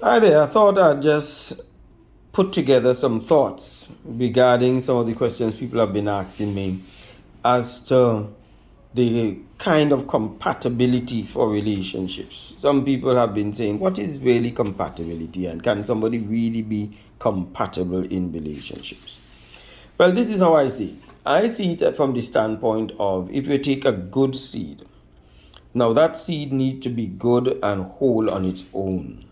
Hi there. I thought I'd just put together some thoughts regarding some of the questions people have been asking me as to the kind of compatibility for relationships. Some people have been saying, what is really compatibility and can somebody really be compatible in relationships? Well, this is how I see it. I see it from the standpoint of if you take a good seed, now that seed needs to be good and whole on its own.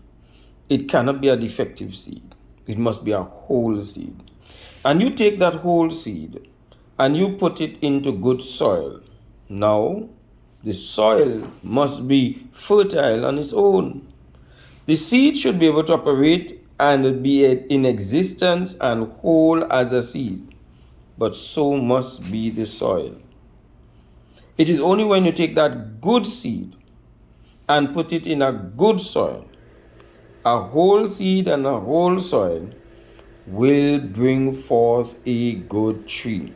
It cannot be a defective seed. It must be a whole seed. And you take that whole seed and you put it into good soil. Now, the soil must be fertile on its own. The seed should be able to operate and be in existence and whole as a seed, but so must be the soil. It is only when you take that good seed and put it in a good soil, a whole seed and a whole soil will bring forth a good tree.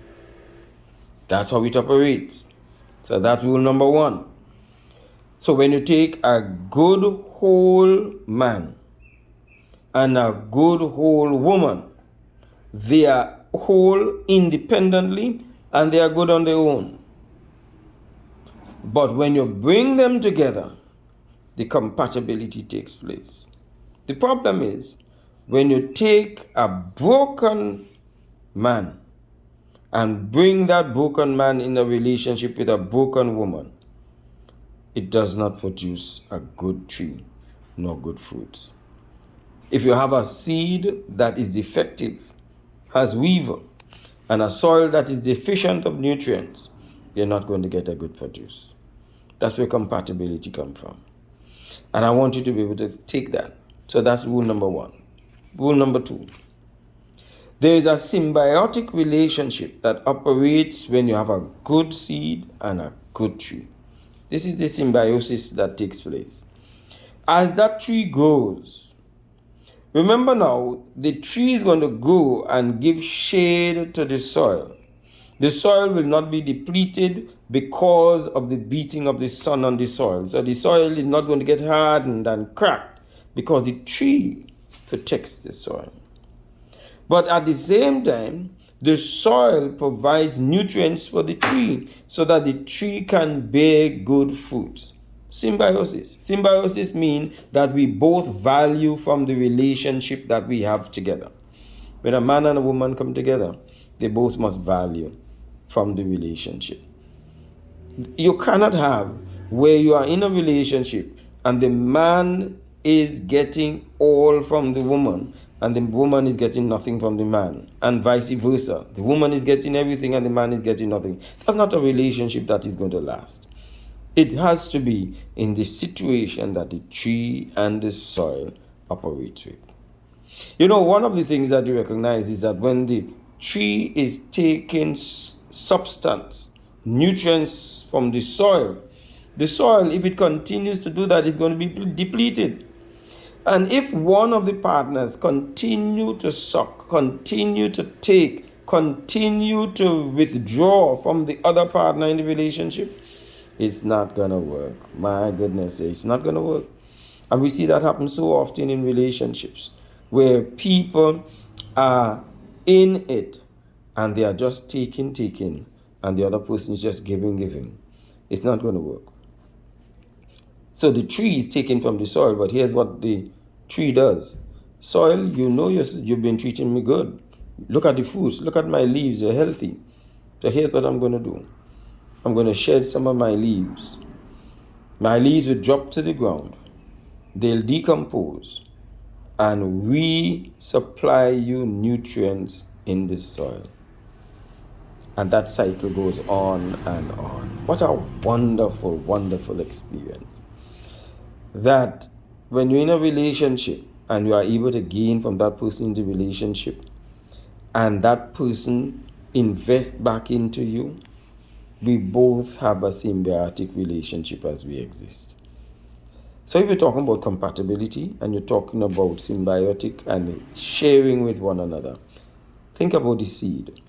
That's how it operates. So that's rule number one. So when you take a good whole man and a good whole woman, they are whole independently and they are good on their own. But when you bring them together, the compatibility takes place. The problem is when you take a broken man and bring that broken man in a relationship with a broken woman, it does not produce a good tree nor good fruits. If you have a seed that is defective, has weevil, and a soil that is deficient of nutrients, you're not going to get a good produce. That's where compatibility comes from. And I want you to be able to take that. So that's rule number one. Rule number two. There is a symbiotic relationship that operates when you have a good seed and a good tree. This is the symbiosis that takes place. As that tree grows, remember now, the tree is going to grow and give shade to the soil. The soil will not be depleted because of the beating of the sun on the soil. So the soil is not going to get hardened and cracked because the tree protects the soil. But at the same time, the soil provides nutrients for the tree so that the tree can bear good fruits. Symbiosis. Symbiosis means that we both value from the relationship that we have together. When a man and a woman come together, they both must value from the relationship. You cannot have where you are in a relationship and the man is getting all from the woman and the woman is getting nothing from the man, and vice versa. The woman is getting everything and the man is getting nothing. That's not a relationship that is going to last. It has to be in the situation that the tree and the soil operate with. You know, one of the things that you recognize is that when the tree is taking substance, nutrients from the soil, if it continues to do that, is going to be depleted. And if one of the partners continue to suck, continue to take, continue to withdraw from the other partner in the relationship, it's not going to work. My goodness, it's not going to work. And we see that happen so often in relationships where people are in it and they are just taking, and the other person is just giving. It's not going to work. So the tree is taken from the soil, but here's what the tree does. Soil, you know you've been treating me good. Look at the fruits. Look at my leaves. They're healthy. So here's what I'm going to do. I'm going to shed some of my leaves. My leaves will drop to the ground. They'll decompose and resupply you nutrients in the soil. And that cycle goes on and on. What a wonderful, wonderful experience. That when you're in a relationship and you are able to gain from that person in the relationship, and that person invests back into you, we both have a symbiotic relationship as we exist. So if you're talking about compatibility and you're talking about symbiotic and sharing with one another, think about the seed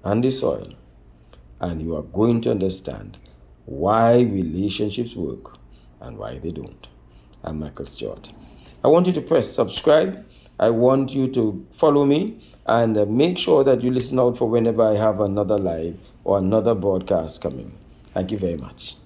and the soil, and you are going to understand why relationships work and why they don't. I'm Michael Stewart. I want you to press subscribe. I want you to follow me and make sure that you listen out for whenever I have another live or another broadcast coming. Thank you very much.